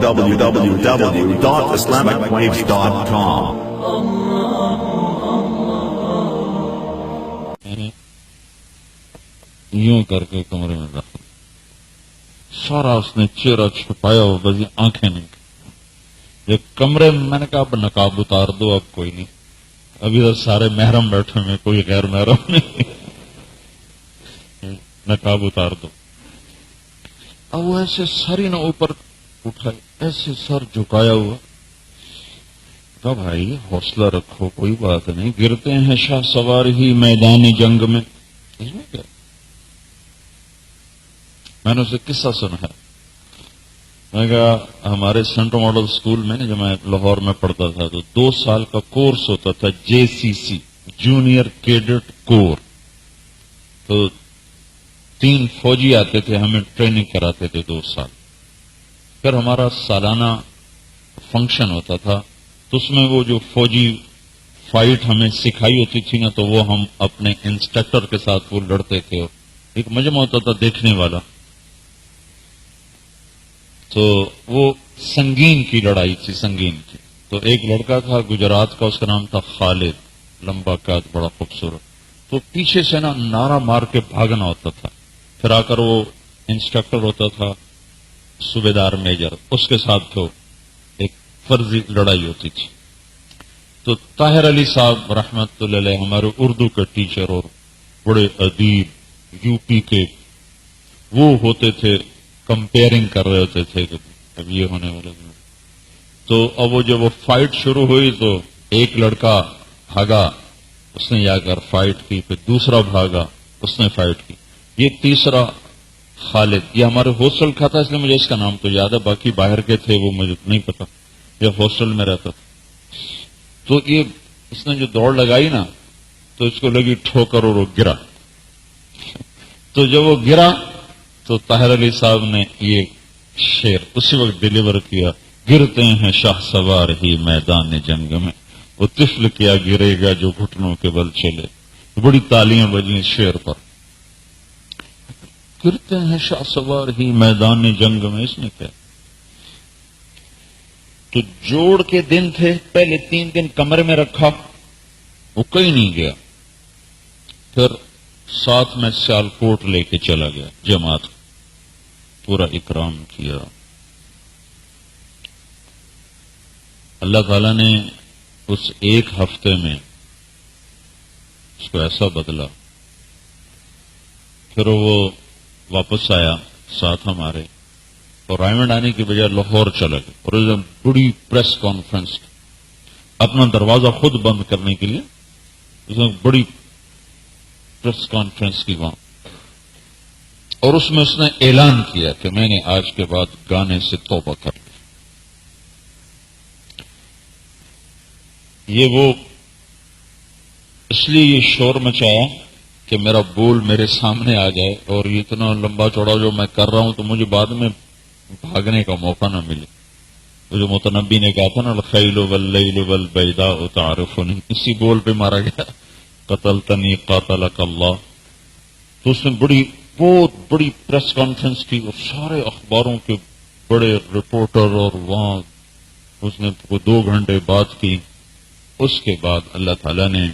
www.islamicwaves.com. یوں کر کے کمرے میں داخل سارا اس نے چہرہ چھپایا ہو بس یہ آنکھیں نہیں یہ کمرے میں نے کہا اب نقاب اتار دو اب کوئی نہیں ابھی تو سارے محرم بیٹھے ہوئے کوئی غیر محرم نہیں نقاب اتار دو اب وہ ایسے سر ہی نہ اوپر اٹھائے ایسے سر جھکایا ہوا کہا بھائی حوصلہ رکھو کوئی بات نہیں گرتے ہیں شاہ سوار ہی میدان جنگ میں اس میں کیا میں نے اسے قصہ سنا ہے میں کہا ہمارے سینٹر ماڈل اسکول میں جب میں لاہور میں پڑھتا تھا تو 2 سال کا کورس ہوتا تھا JCC جونیئر کیڈٹ کور تو 3 فوجی آتے تھے ہمیں ٹریننگ کراتے تھے 2 سال پھر ہمارا سالانہ فنکشن ہوتا تھا تو اس میں وہ جو فوجی فائٹ ہمیں سکھائی ہوتی تھی نا تو وہ ہم اپنے انسٹرکٹر کے ساتھ وہ لڑتے تھے ایک مجمع ہوتا تھا دیکھنے والا تو وہ سنگین کی لڑائی تھی سنگین کی تو ایک لڑکا تھا گجرات کا اس کا نام تھا خالد لمبا قد بڑا خوبصورت تو پیچھے سے نا نعرہ مار کے بھاگنا ہوتا تھا پھر آ کر وہ انسٹرکٹر ہوتا تھا صوبیدار میجر اس کے ساتھ تو ایک فرضی لڑائی ہوتی تھی تو طاہر علی صاحب رحمت اللہ علیہ ہمارے اردو کے ٹیچر اور بڑے ادیب UP کے وہ ہوتے تھے کمپیئرنگ کر رہے ہوتے تھے کہ اب یہ ہونے والے تو اب وہ جب وہ فائٹ شروع ہوئی تو ایک لڑکا بھاگا اس نے جا کر فائٹ کی پھر دوسرا بھاگا اس نے فائٹ کی یہ تیسرا خالد یہ ہمارے ہاسٹل کا تھا اس لیے مجھے اس کا نام تو یاد ہے باقی باہر کے تھے وہ مجھے نہیں پتا یہ ہاسٹل میں رہتا تھا تو یہ اس نے جو دوڑ لگائی نا تو اس کو لگی ٹھوکر اور وہ گرا تو جب وہ گرا تو طاہر علی صاحب نے یہ شعر اسی وقت ڈیلیور کیا گرتے ہیں شاہ سوار ہی میدان جنگ میں وہ طفل کیا گرے گا جو گھٹنوں کے بل چلے بڑی تالیاں بجیں شعر پر گرتے ہیں شاہ سوار ہی میدان جنگ میں اس نے کیا تو جوڑ کے دن تھے پہلے 3 دن کمرے میں رکھا وہ کہیں نہیں گیا پھر ساتھ میں سیالکوٹ لے کے چلا گیا جماعت پورا اکرام کیا اللہ تعالی نے اس 1 ہفتے میں اس کو ایسا بدلا پھر وہ واپس آیا ساتھ ہمارے اور رائمنڈ آنے کی بجائے لاہور چلا گیا اور بڑی پریس کانفرنس اپنا دروازہ خود بند کرنے کے لیے اس نے بڑی پریس کانفرنس کی وہاں اور اس میں اس نے اعلان کیا کہ میں نے آج کے بعد گانے سے توبہ کر لی یہ وہ اس لیے یہ شور مچایا کہ میرا بول میرے سامنے آ جائے اور یہ اتنا لمبا چوڑا جو میں کر رہا ہوں تو مجھے بعد میں بھاگنے کا موقع نہ ملے وہ جو متنبی نے کہا تھا نا الخیل واللیل والبیداء تعرفنی اسی بول پہ مارا گیا قتلتنی قاتلک اللہ تو اس نے بہت بڑی پریس کانفرنس کی اور سارے اخباروں کے بڑے رپورٹر اور وہاں اس نے 2 گھنٹے بات کی اس کے بعد اللہ تعالیٰ نے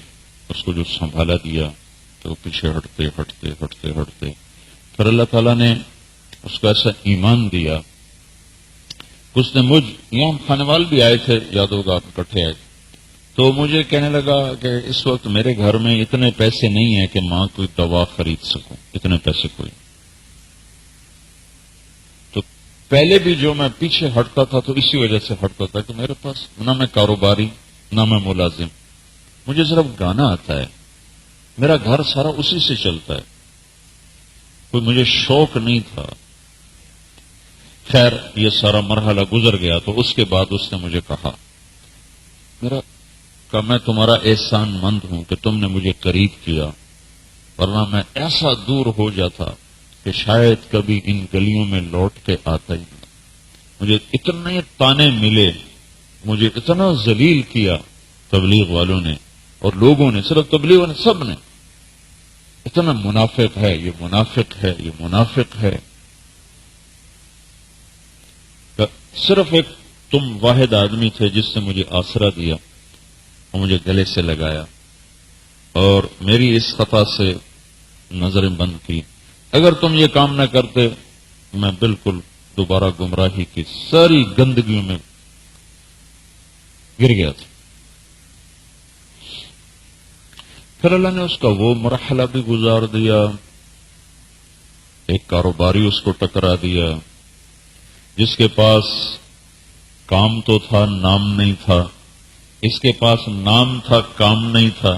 اس کو جو سنبھالا دیا تو پیچھے ہٹتے پھر اللہ تعالیٰ نے اس کو ایسا ایمان دیا اس نے یہاں کھانے والے بھی آئے تھے یاد ہوگا آپ اکٹھے آئے تو مجھے کہنے لگا کہ اس وقت میرے گھر میں اتنے پیسے نہیں ہیں کہ ماں کوئی دوا خرید سکوں اتنے پیسے کوئی تو پہلے بھی جو میں پیچھے ہٹتا تھا تو اسی وجہ سے ہٹتا تھا کہ میرے پاس نہ میں کاروباری نہ میں ملازم مجھے صرف گانا آتا ہے میرا گھر سارا اسی سے چلتا ہے کوئی مجھے شوق نہیں تھا خیر یہ سارا مرحلہ گزر گیا تو اس کے بعد اس نے مجھے کہا میں تمہارا احسان مند ہوں کہ تم نے مجھے قریب کیا ورنہ میں ایسا دور ہو جاتا کہ شاید کبھی ان گلیوں میں لوٹ کے آتا ہی نہیں مجھے اتنے تانے ملے مجھے اتنا ذلیل کیا تبلیغ والوں نے اور لوگوں نے صرف تبلیغ نے سب نے اتنا منافق ہے یہ منافق ہے یہ منافق ہے صرف ایک تم واحد آدمی تھے جس نے مجھے آسرا دیا اور مجھے گلے سے لگایا اور میری اس خطا سے نظریں بند کی. اگر تم یہ کام نہ کرتے میں بالکل دوبارہ گمراہی کی ساری گندگیوں میں گر گیا تھا. پھر اللہ نے اس کا وہ مرحلہ بھی گزار دیا. ایک کاروباری اس کو ٹکرا دیا جس کے پاس کام تو تھا نام نہیں تھا. اس کے پاس نام تھا کام نہیں تھا.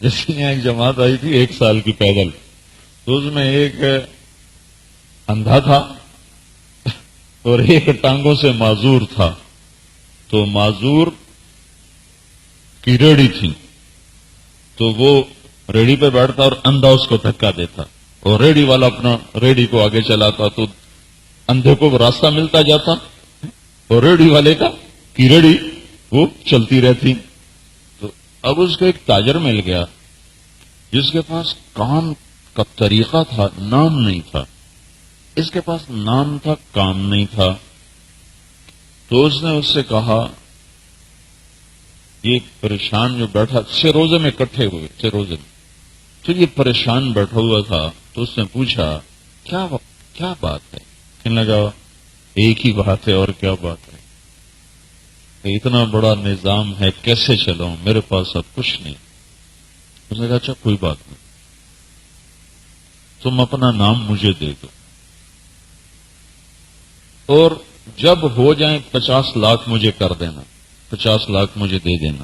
جیسے یہاں ایک جماعت آئی تھی 1 سال کی پیدل، تو اس میں ایک اندھا تھا اور ایک ٹانگوں سے معذور تھا. تو معذور کی ریڑھی تھی تو وہ ریڑھی پہ بیٹھتا اور اندھا اس کو دھکا دیتا اور ریڑھی والا اپنا ریڑھی کو آگے چلاتا تو اندھے کو راستہ ملتا جاتا اور ریڑھی والے کا کی ریڑھی وہ چلتی رہتی. تو اب اس کو ایک تاجر مل گیا جس کے پاس کام کا طریقہ تھا، نام نہیں تھا. اس کے پاس نام تھا، کام نہیں تھا. تو اس نے اس سے کہا، یہ پریشان جو بیٹھا 6 روزے میں اکٹھے ہوئے، 6 روزے میں، تو یہ پریشان بیٹھا ہوا تھا. تو اس نے پوچھا کیا بات ہے؟ کہنے لگا ایک ہی بات ہے. اور کیا بات ہے؟ اتنا بڑا نظام ہے کیسے چلاؤں، میرے پاس اب کچھ نہیں. اس نے کہا اچھا کوئی بات نہیں، تم اپنا نام مجھے دے دو اور جب ہو جائیں 50 لاکھ مجھے کر دینا، 50 لاکھ مجھے دے دینا.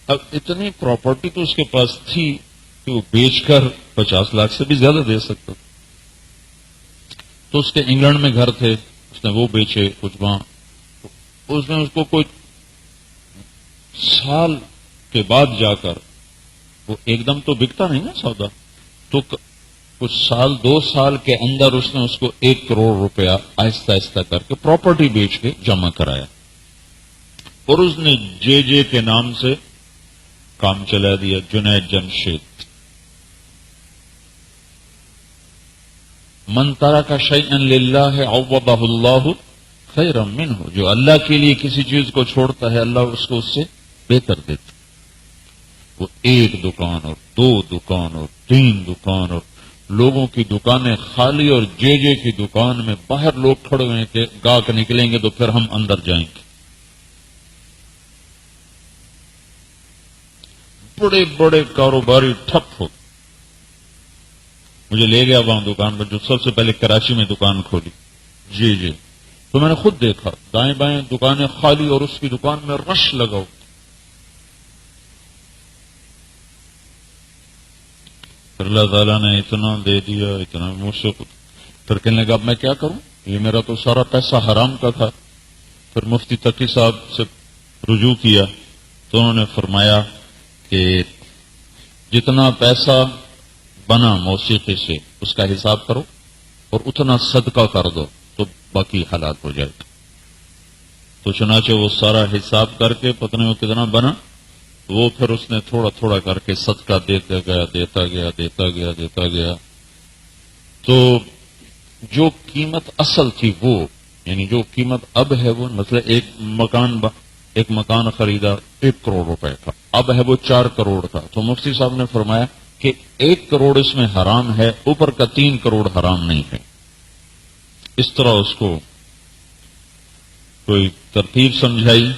اب اتنی پراپرٹی تو اس کے پاس تھی کہ وہ بیچ کر 50 لاکھ سے بھی زیادہ دے سکتا. تو اس کے انگلینڈ میں گھر تھے، اس نے وہ بیچے کچھ وہاں. اس میں اس کو کوئی سال کے بعد جا کر، وہ ایک دم تو بکتا نہیں نا سودا، تو کچھ سال 2 سال کے اندر اس نے اس کو 1 کروڑ روپیہ آہستہ آہستہ کر کے پراپرٹی بیچ کے جمع کرایا. اور اس نے جے کے نام سے کام چلا دیا، جنید جمشید. من ترک شیئا للہ عوضہ اللہ خیرا منہ، جو اللہ کے لیے کسی چیز کو چھوڑتا ہے اللہ اس کو اس سے بہتر دیتا. وہ 1 دکان اور 2 دکان اور 3 دکان اور لوگوں کی دکانیں خالی اور جے کی دکان میں باہر لوگ کھڑے ہوئے کہ گاہک نکلیں گے تو پھر ہم اندر جائیں گے. بڑے بڑے کاروباری ٹھپ ہو. مجھے لے گیا وہاں دکان پر جو سب سے پہلے کراچی میں دکان کھولی. جی تو میں نے خود دیکھا دائیں بائیں دکانیں خالی اور اس کی دکان میں رش لگاؤ. پھر اللہ تعالیٰ نے اتنا دے دیا، اتنا مجھ سے خود. پھر کہنے لگا اب میں کیا کروں، یہ میرا تو سارا پیسہ حرام کا تھا. پھر مفتی تقی صاحب سے رجوع کیا تو انہوں نے فرمایا کہ جتنا پیسہ بنا موسیقی سے اس کا حساب کرو اور اتنا صدقہ کر دو تو باقی حالات ہو جائے گا. تو چنانچہ وہ سارا حساب کر کے پتہ نہیں وہ کتنا بنا، وہ پھر اس نے تھوڑا تھوڑا کر کے صدقہ دیتا گیا. تو جو قیمت اصل تھی وہ، یعنی جو قیمت اب ہے وہ، مثلا ایک مکان خریدا 1 کروڑ روپے کا، اب ہے وہ 4 کروڑ کا. تو مفتی صاحب نے فرمایا کہ 1 کروڑ اس میں حرام ہے، اوپر کا 3 کروڑ حرام نہیں ہے. اس طرح اس کو کوئی ترتیب سمجھائی.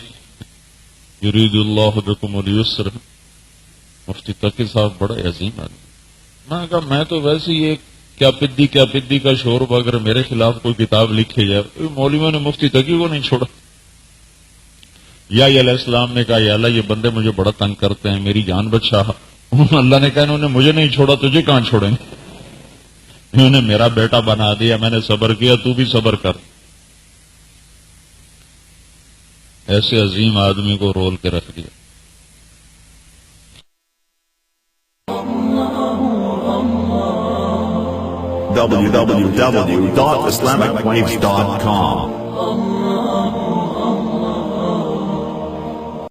یرید اللہ بکم اليسر. مفتی تقی صاحب بڑے عظیم آدمی. میں نے کہا میں تو ویسے یہ کیا پدی کا شور اگر میرے خلاف کوئی کتاب لکھی جائے، مولویوں نے مفتی تقی کو نہیں چھوڑا. یا علیہ السلام نے کہا یا اللہ یہ بندے مجھے بڑا تنگ کرتے ہیں، میری جان بچا. اللہ نے کہا انہوں نے مجھے نہیں چھوڑا تجھے کہاں چھوڑیں گے، انہوں نے میرا بیٹا بنا دیا، میں نے صبر کیا، تو بھی صبر کر. ایسے عظیم آدمی کو رول کے رکھ دیا. www.islamicwaves.com